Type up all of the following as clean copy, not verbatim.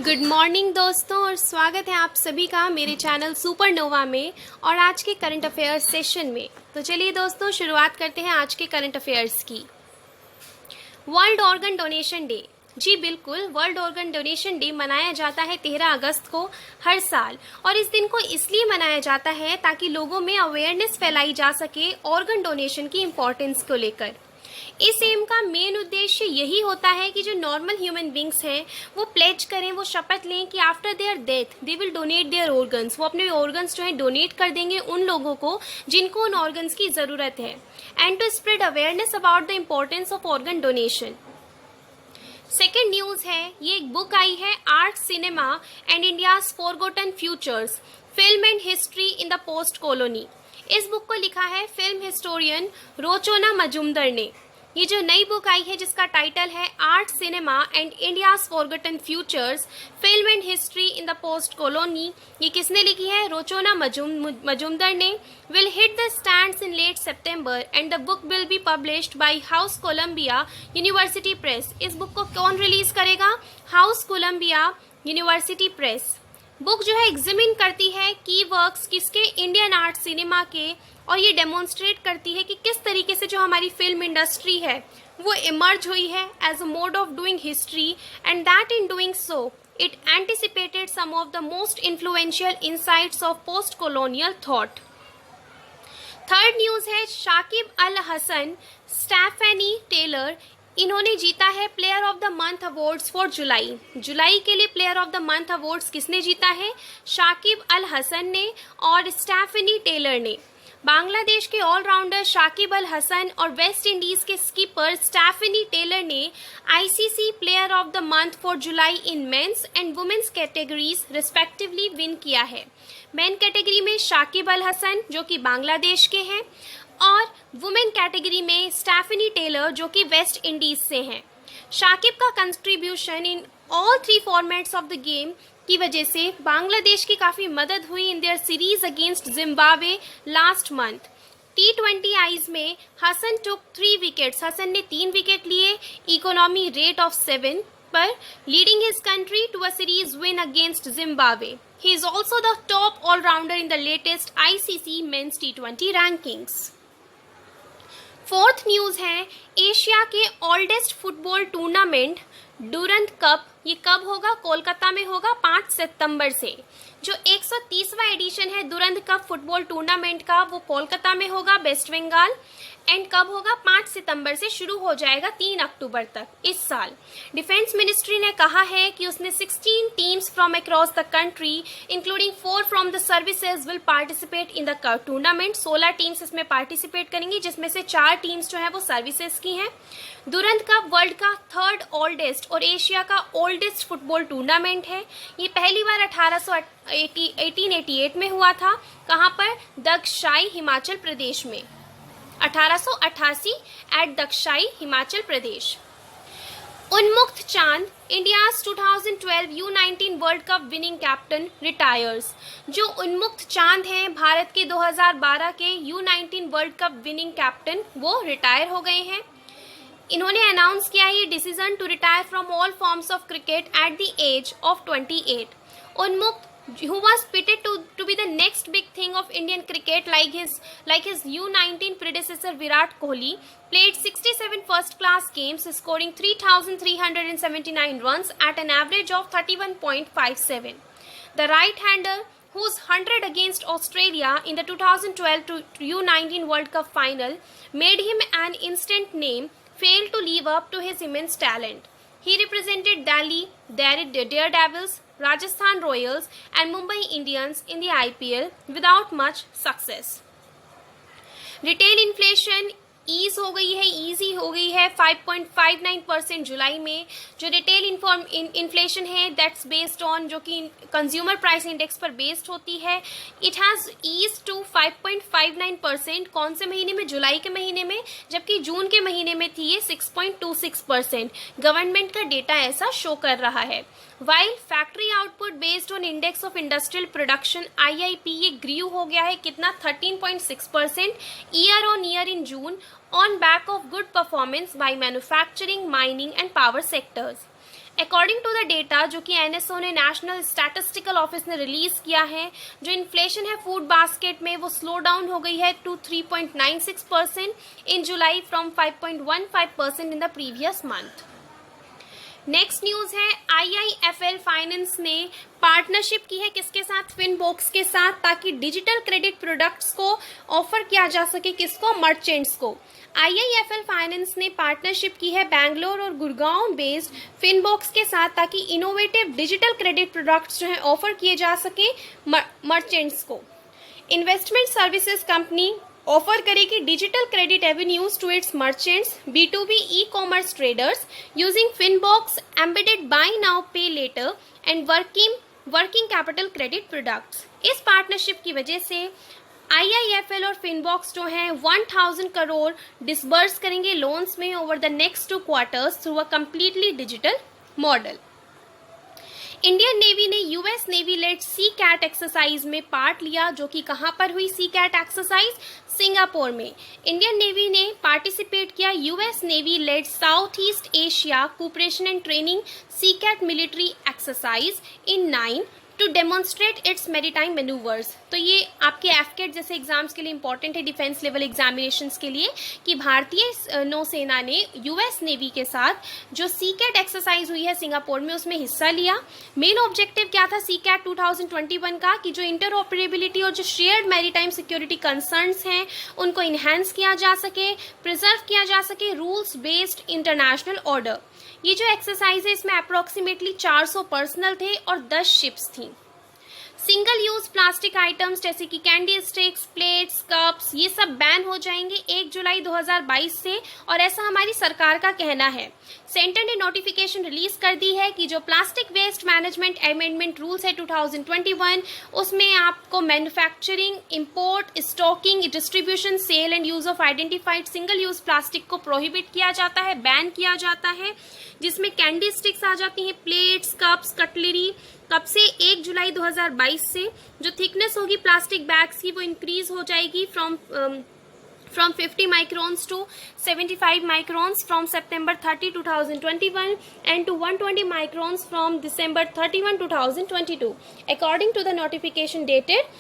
Good morning दोस्तों, और स्वागत है आप सभी का मेरे चैनल सुपरनोवा में और आज के करंट अफेयर्स सेशन में। तो चलिए दोस्तों, शुरुआत करते हैं आज के करंट अफेयर्स की। World organ donation day. जी बिल्कुल, वर्ल्ड ऑर्गन डोनेशन डे मनाया जाता है 13 अगस्त को हर साल, और इस दिन को इसलिए मनाया जाता है ताकि लोगों में अवेयरनेस फैलाई जा सके ऑर्गन डोनेशन की इम्पोर्टेंस को लेकर। इस एम का मेन उद्देश्य यही होता है कि जो नॉर्मल ह्यूमन बींग्स हैं वो प्लेज करें, वो शपथ लें कि after their death they will donate their organs. वो अपने ऑर्गन्स जो है डोनेट कर देंगे उन लोगों को जिनको उन ऑर्गन्स की ज़रूरत है, and to spread awareness about the importance of organ donation. Second news है, ये एक बुक आई है, art cinema and India's forgotten futures, film and history in the post colony. इस बुक को लिखा है फिल्म हिस्टोरियन रोचोना मजुमदर ने। ये जो नई बुक आई है जिसका टाइटल है art cinema and India's forgotten futures, film and history in the post colony, ये किसने लिखी है? रोचोना मजुमदर ने। Will hit the stands in late September and the book will be published by house Columbia University Press. इस book को कौन release करेगा? House Columbia University Press. Book जो है एग्जामिन करती है की वर्क्स किसके? इंडियन आर्ट सिनेमा के, और ये डेमोन्स्ट्रेट करती है कि किस तरीके से जो हमारी फिल्म इंडस्ट्री है वो इमर्ज हुई है as a mode of doing history, and that in doing so it anticipated some of the most influential insights of post colonial thought. Third news है, शाकिब अल हसन, स्टेफनी टेलर, इन्होंने जीता है player of the month awards for July. जुलाई के लिए player of the month awards किसने जीता है? शाकिब अल हसन ने और स्टेफनी टेलर ने। बांग्लादेश के ऑलराउंडर शाकिब अल हसन और वेस्ट इंडीज के स्कीपर स्टेफनी टेलर ने ICC player of the month for July in men's and women's categories respectively win किया है। मेन कैटेगरी में शाकिब अल हसन जो कि बांग्लादेश के हैं, और वुमेन कैटेगरी में स्टेफनी टेलर जो कि वेस्ट इंडीज से हैं। शाकिब का contribution in all 3 formats of the game की वजह से बांग्लादेश की काफ़ी मदद हुई in their series against Zimbabwe last month. T20 eyes में हसन टुक 3 विकेट्स, हसन ने 3 विकेट लिए इकोनॉमी रेट ऑफ 7 पर, leading his country to a series win against Zimbabwe. He is also the top all rounder in the latest ICC men's T20 rankings. Fourth news है, Asia के oldest football tournament Durand Cup, ये कब होगा? कोलकाता में होगा 5 सितंबर से। जो 130वां एडिशन है दुरंत कप फुटबॉल टूर्नामेंट का वो कोलकाता में होगा, वेस्ट बंगाल, एंड कब होगा? 5 सितंबर से शुरू हो जाएगा 3 अक्टूबर तक इस साल। डिफेंस मिनिस्ट्री ने कहा है कि उसने 16 teams from across the country including 4 from the services will participate in the tournament. 16 teams इसमें पार्टिसिपेट करेंगी जिसमें से 4 टीम्स जो है वो सर्विसेज की हैं। दुरंत कप वर्ल्ड का 3rd ओल्डेस्ट और एशिया का ओल्डेस्ट फुटबॉल टूर्नामेंट है। ये पहली बार 1888 में हुआ था। कहाँ पर? दक्षाई, हिमाचल प्रदेश में। 1888 eight दक्षाई, Himachal Pradesh. Unmukt Chand, India's 2012 U19 world cup winning captain retires. जो उन्मुक्त चांद हैं भारत के 2012 के U19 world cup winning captain, वो रिटायर हो गए हैं। इन्होंने अनाउंस किया है ये decision to retire from all forms of cricket at the age of 28। Unmukt, who was pitted to be the next big thing of Indian cricket, like his U19 predecessor Virat Kohli, played 67 first-class games, scoring 3,379 runs at an average of 31.57. The right-hander, whose 100 against Australia in the 2012 U19 World Cup final made him an instant name, failed to live up to his immense talent. He represented Delhi Daredevils, Rajasthan Royals and Mumbai Indians in the IPL without much success. Retail inflation ease हो गई है, easy हो गई है 5.59% जुलाई में। जो retail inflation है that's based on, जो कि कंज्यूमर प्राइस इंडेक्स पर बेस्ड होती है, इट हैज़ ईज टू 5.59%। कौन से महीने में? जुलाई के महीने में, जबकि जून के महीने में थी ये 6.26%। गवर्नमेंट का डेटा ऐसा शो कर रहा है। While factory output based on index of industrial production IIP ये ग्रीव हो गया है कितना? 13.6% year on year in June on back of good performance by manufacturing, mining and power sectors. According to the data जो कि NSO ने, national statistical office ने release किया है, जो इन्फ्लेशन है फूड बास्केट में वो स्लो डाउन हो गई है to 3.96% in July from 5.15% in the previous month. Next news है आईआईएफएल फाइनेंस ने पार्टनरशिप की है किसके साथ? फिनबॉक्स के साथ, ताकि डिजिटल क्रेडिट प्रोडक्ट्स को ऑफर किया जा सके। किसको? मर्चेंट्स को। आईआईएफएल फाइनेंस ने पार्टनरशिप की है बैंगलोर और गुड़गांव बेस्ड फिनबॉक्स के साथ, ताकि इनोवेटिव डिजिटल क्रेडिट प्रोडक्ट्स जो है ऑफर किए जा सके मर्चेंट्स को। इन्वेस्टमेंट सर्विसेज कंपनी ऑफर करेगी digital credit avenues to its merchants B2B e-commerce traders using FinBox embedded buy now pay later and working capital credit products. इस partnership की वजह से आईआईएफएल और फिनबॉक्स जो हैं 1000 करोड़ डिसबर्स करेंगे लोन्स में over the next 2 quarters through a completely digital model. Indian navy ने यूएस नेवी लेड सी कैट एक्सरसाइज में पार्ट लिया, जो कि कहां पर हुई सी कैट एक्सरसाइज? सिंगापुर में। इंडियन नेवी ने पार्टिसिपेट किया US navy led South East Asia cooperation and training sea cat military exercise in 9 to demonstrate its maritime manoeuvres. तो ये आपके एफकेट जैसे एग्जाम्स के लिए इंपॉर्टेंट है, डिफेंस लेवल एग्जामिनेशंस के लिए, कि भारतीय नौसेना ने यूएस नेवी के साथ जो सी कैट एक्सरसाइज हुई है सिंगापुर में उसमें हिस्सा लिया। मेन ऑब्जेक्टिव क्या था सी कैट 2021 का? कि जो इंटरऑपरेबिलिटी और जो शेयर्ड मैरीटाइम सिक्योरिटी कंसर्न्स हैं उनको इन्हेंस किया जा सके, प्रिजर्व किया जा सके रूल्स बेस्ड इंटरनेशनल ऑर्डर। ये जो एक्सरसाइज है इसमें अप्रोक्सीमेटली 400 पर्सनल थे और 10 शिप्स थी। सिंगल यूज प्लास्टिक आइटम्स जैसे कि कैंडी स्टिक्स, प्लेट्स, कप्स, ये सब बैन हो जाएंगे 1 जुलाई 2022 से, और ऐसा हमारी सरकार का कहना है। सेंटर ने नोटिफिकेशन रिलीज कर दी है कि जो plastic waste management amendment rules है 2021, उसमें आपको manufacturing, import, stocking, distribution, sale and use of identified single use plastic को प्रोहिबिट किया जाता है, बैन किया जाता है, जिसमें कैंडी स्टिक्स आ जाती हैं, प्लेट्स, कप्स, कटलरी। कब से? 1 जुलाई 2022 से। जो थिकनेस होगी प्लास्टिक बैग्स की वो इंक्रीज हो जाएगी from 50 microns to 75 microns from September 30, 2021 and to 120 microns from December 31, 2022 according to the notification dated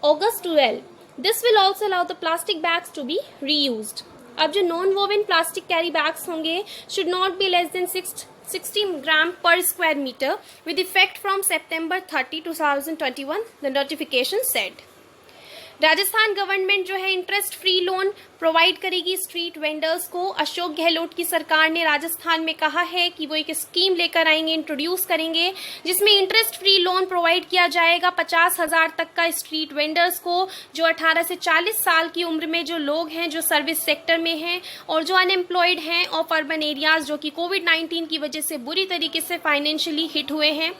August 12. This will also allow the plastic bags to be reused. अब जो non woven plastic carry bags होंगे should not be less than 60 gram per square meter with effect from September 30, 2021, the notification said. Rajasthan government जो है interest free loan provide करेगी street vendors को। अशोक गहलोत की सरकार ने राजस्थान में कहा है कि वो एक स्कीम लेकर आएंगे, इंट्रोड्यूस करेंगे, जिसमें इंटरेस्ट फ्री लोन प्रोवाइड किया जाएगा 50,000 तक का स्ट्रीट वेंडर्स को, जो 18 से 40 साल की उम्र में जो लोग हैं, जो सर्विस सेक्टर में हैं और जो अनएम्प्लॉयड हैं ऑफ अर्बन एरियाज, जो कि कोविड-19 की वजह से बुरी तरीके से फाइनेंशियली हिट हुए हैं।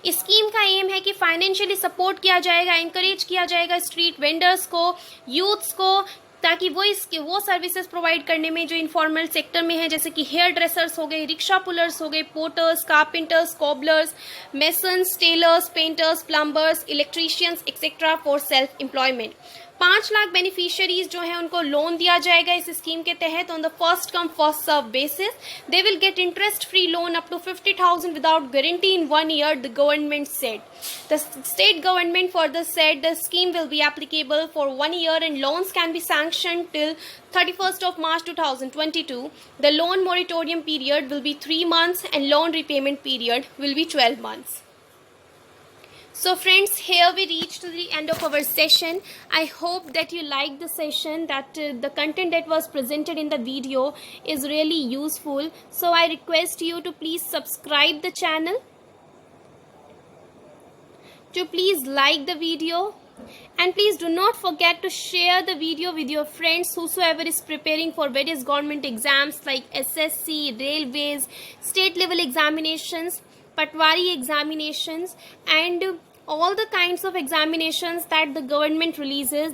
इस स्कीम का एम है कि फाइनेंशियली सपोर्ट किया जाएगा, इंकरेज किया जाएगा स्ट्रीट वेंडर्स को, यूथ्स को, ताकि वो सर्विसेज प्रोवाइड करने में जो इनफॉर्मल सेक्टर में है, जैसे कि हेयर ड्रेसर्स हो गए, रिक्शा पुलर्स हो गए, porters, carpenters, cobblers, masons, tailors, painters, plumbers, electricians etcetera for self employment. 5 lakh beneficiaries जो है उनको लोन दिया जाएगा इस स्कीम के तहत on the first come first serve basis. They will get interest free loan up to 50,000 without guarantee in 1 year, the government said. The state government further said the scheme will be applicable for 1 year and loans can be sanctioned till 31st of March 2022. The loan moratorium period will be 3 months and loan repayment period will be 12 months. So friends, here we reach to the end of our session. I hope that you liked the session, that the content that was presented in the video is really useful. So I request you to please subscribe the channel, to please like the video, and please do not forget to share the video with your friends whosoever is preparing for various government exams like SSC, railways, state level examinations, Patwari examinations, and all the kinds of examinations that the government releases,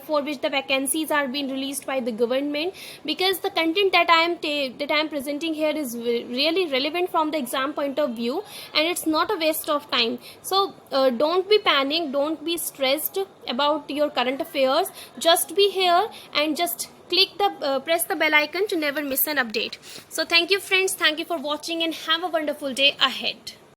for which the vacancies are being released by the government, because the content that I am presenting here is really relevant from the exam point of view, and it's not a waste of time. So don't be panicked, don't be stressed about your current affairs. Just be here and just press the bell icon to never miss an update. So thank you friends, thank you for watching and have a wonderful day ahead.